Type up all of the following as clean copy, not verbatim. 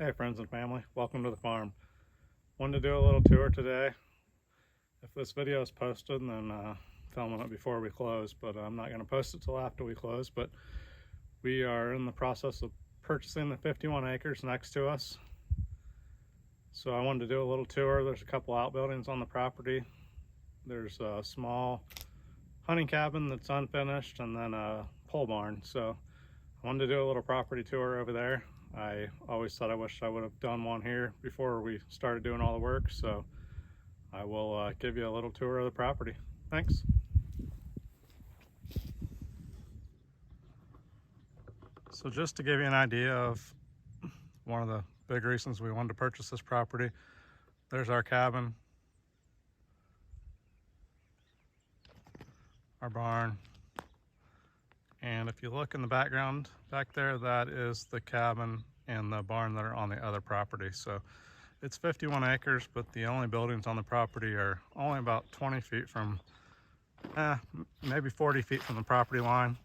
Hey friends and family, welcome to the farm. Wanted to do a little tour today. If this video is posted, then filming it before we close, but I'm not going to post it till after we close. But we are in the process of purchasing the 51 acres next to us. So I wanted to do a little tour. There's a couple outbuildings on the property. There's a small hunting cabin that's unfinished, and then a pole barn. So I wanted to do a little property tour over there. I always thought I wished I would have done one here before we started doing all the work, so I will give you a little tour of the property. Thanks. So just to give you an idea of one of the big reasons we wanted to purchase this property, there's our cabin, our barn, and if you look in the background back there, that is the cabin and the barn that are on the other property. So it's 51 acres, but the only buildings on the property are only about 20 feet from, maybe 40 feet from the property line.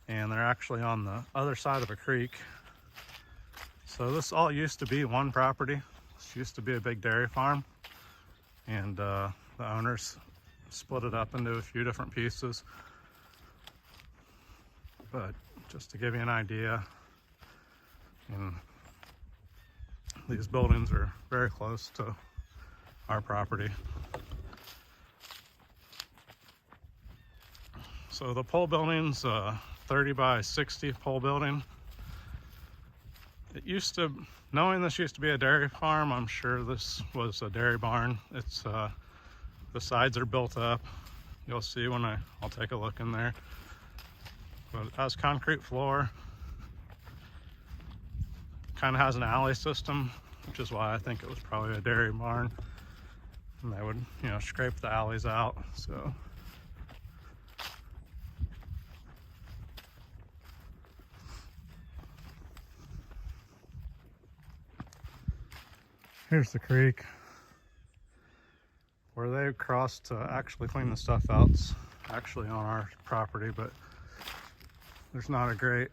And they're actually on the other side of a creek. So this all used to be one property. This used to be a big dairy farm. And the owners split it up into a few different pieces. But just to give you an idea, and these buildings are very close to our property. So the pole building's a 30 by 60 pole building. It used to, knowing this used to be a dairy farm, I'm sure this was a dairy barn. It's the sides are built up. You'll see when I'll take a look in there. But it has concrete floor. Kind of has an alley system, which is why I think it was probably a dairy barn. And they would, scrape the alleys out. So here's the creek where they crossed to actually clean the stuff out. It's actually on our property, but there's not a great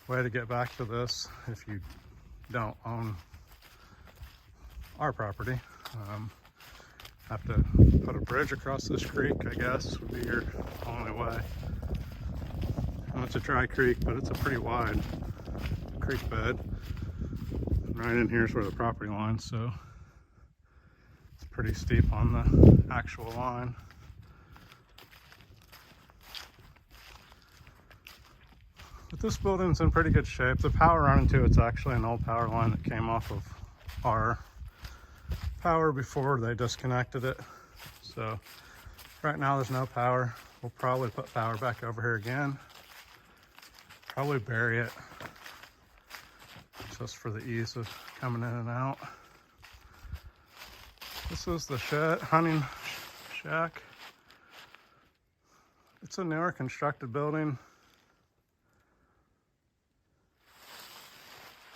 way to get back to this if you don't own our property. Have to put a bridge across this creek, I guess, would be your only way. And it's a dry creek, but it's a pretty wide creek bed. Right in here is where the property line, so it's pretty steep on the actual line. But this building's in pretty good shape. The power running to it's actually an old power line that came off of our power before they disconnected it. So right now there's no power. We'll probably put power back over here again. Probably bury it just for the ease of coming in and out. This is the hunting shack. It's a newer constructed building.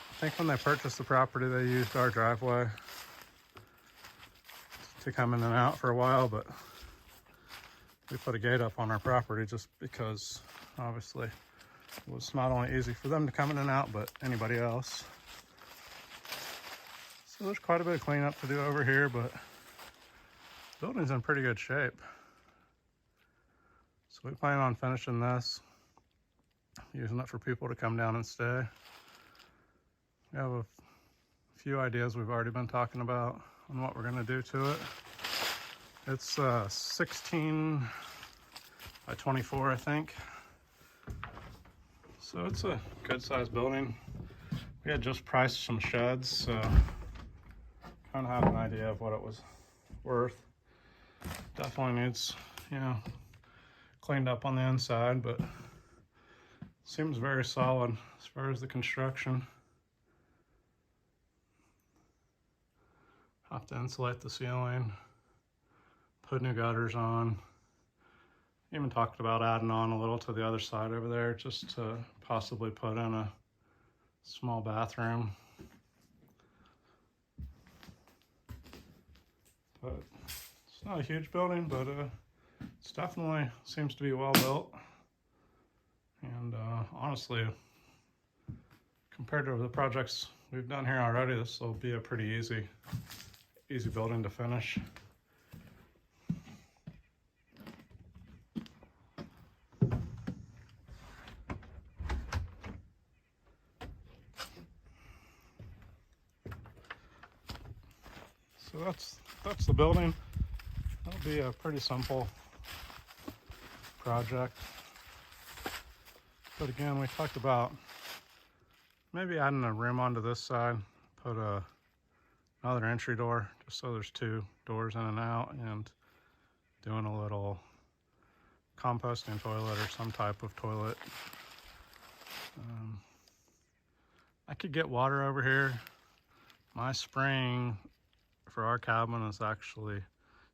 I think when they purchased the property, they used our driveway to come in and out for a while, but we put a gate up on our property just because obviously it was not only easy for them to come in and out, but anybody else. So there's quite a bit of cleanup to do over here, but the building's in pretty good shape. So we plan on finishing this, using it for people to come down and stay. We have a few ideas we've already been talking about on what we're going to do to it. It's 16 by 24, I think. So it's a good sized building. We had just priced some sheds, so kind of have an idea of what it was worth. Definitely needs, cleaned up on the inside, but seems very solid as far as the construction. Have to insulate the ceiling, put new gutters on. Even talked about adding on a little to the other side over there just to possibly put in a small bathroom. But it's not a huge building, but it's definitely seems to be well built. And honestly, compared to the projects we've done here already, this will be a pretty easy building to finish. So that's the building. That'll be a pretty simple project. But again, we talked about maybe adding a room onto this side, put another entry door, just so there's two doors in and out, and doing a little composting toilet or some type of toilet. I could get water over here. My spring for our cabin is actually,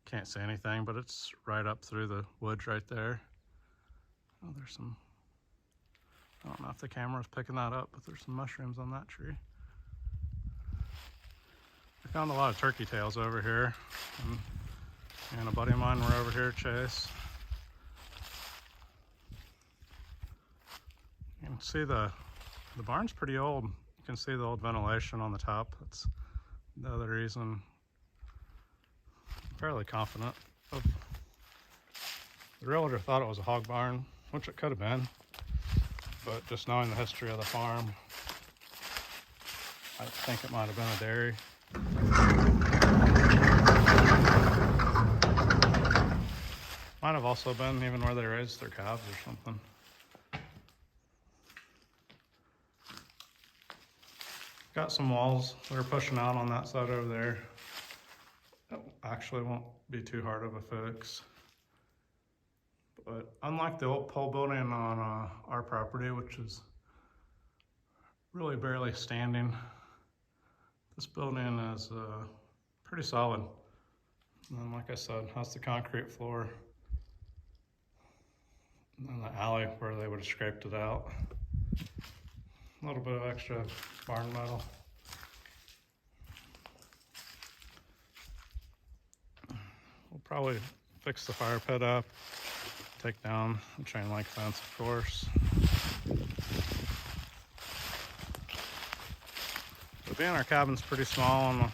can't see anything, but it's right up through the woods right there. Oh, there's some, I don't know if the camera's picking that up, but there's some mushrooms on that tree. I found a lot of turkey tails over here, and a buddy of mine were over here, Chase. You can see the barn's pretty old. You can see the old ventilation on the top. That's the other reason I'm fairly confident of. The realtor thought it was a hog barn, which it could have been, but just knowing the history of the farm, I think it might have been a dairy. Might have also been even where they raised their calves or something. Got some walls that are pushing out on that side over there. That actually won't be too hard of a fix. But unlike the old pole building on our property, which is really barely standing, this building is pretty solid. And then, like I said, has the concrete floor. And then the alley where they would have scraped it out. A little bit of extra barn metal. We'll probably fix the fire pit up, take down the chain link fence, of course. But being our cabin's pretty small and a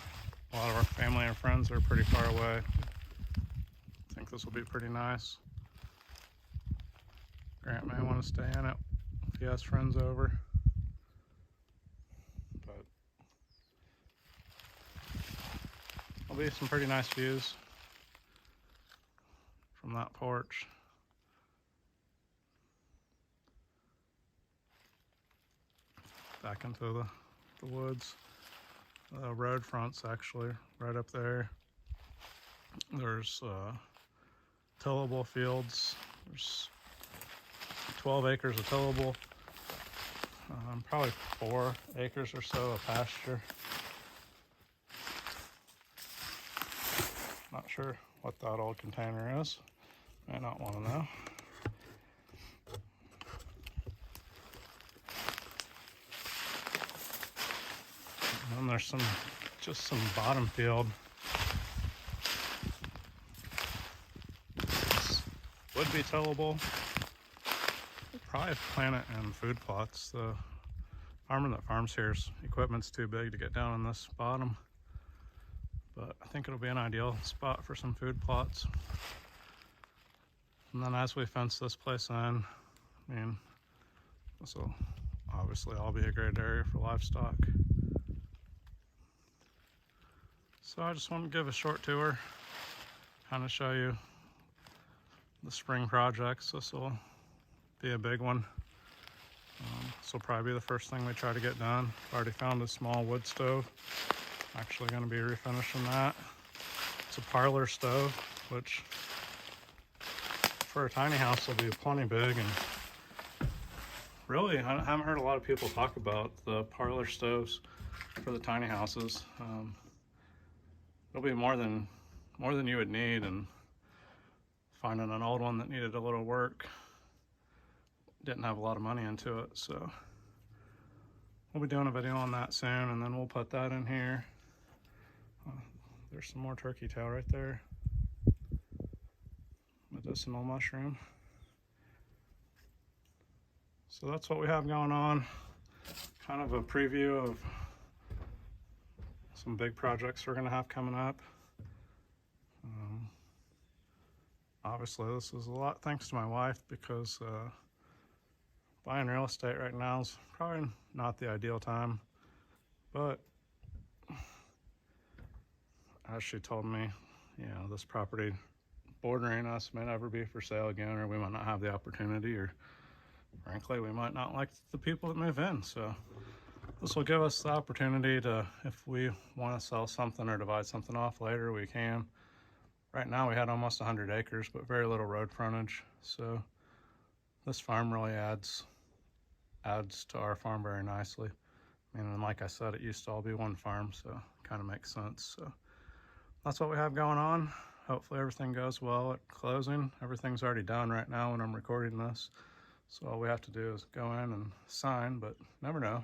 lot of our family and friends are pretty far away, I think this will be pretty nice. Grant may want to stay in it if he has friends over. There'll be some pretty nice views from that porch. Back into the woods. The road front's actually right up there. There's tillable fields. There's 12 acres of tillable. Probably 4 acres or so of pasture. Not sure what that old container is. Might not want to know. And then there's just some bottom field. This would be tillable. We'll probably plant it in food plots. The farmer that farms here's equipment's too big to get down on this bottom. But I think it'll be an ideal spot for some food plots. And then as we fence this place in, I mean, this will obviously all be a great area for livestock. So I just want to give a short tour, kind of show you the spring projects. This will be a big one. This will probably be the first thing we try to get done. I've already found a small wood stove. Actually going to be refinishing that. It's a parlor stove, which for a tiny house will be plenty big. And really, I haven't heard a lot of people talk about the parlor stoves for the tiny houses. It'll be more than you would need, and finding an old one that needed a little work, didn't have a lot of money into it, so we'll be doing a video on that soon, and then we'll put that in here. There's some more turkey tail right there. Medicinal mushroom. So that's what we have going on. kind of a preview of some big projects we're gonna have coming up. Obviously this is a lot thanks to my wife, because buying real estate right now is probably not the ideal time, but as she told me, you know, this property bordering us may never be for sale again, or we might not have the opportunity, or frankly we might not like the people that move in. So this will give us the opportunity to, if we want to sell something or divide something off later, we can. Right now we had almost 100 acres, but very little road frontage. So this farm really adds to our farm very nicely. I mean, and like I said, it used to all be one farm, so it kind of makes sense. So that's what we have going on. Hopefully everything goes well at closing. Everything's already done right now when I'm recording this. So all we have to do is go in and sign, but never know.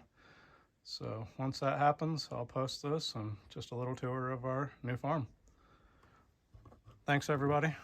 So once that happens, I'll post this and just a little tour of our new farm. Thanks, everybody.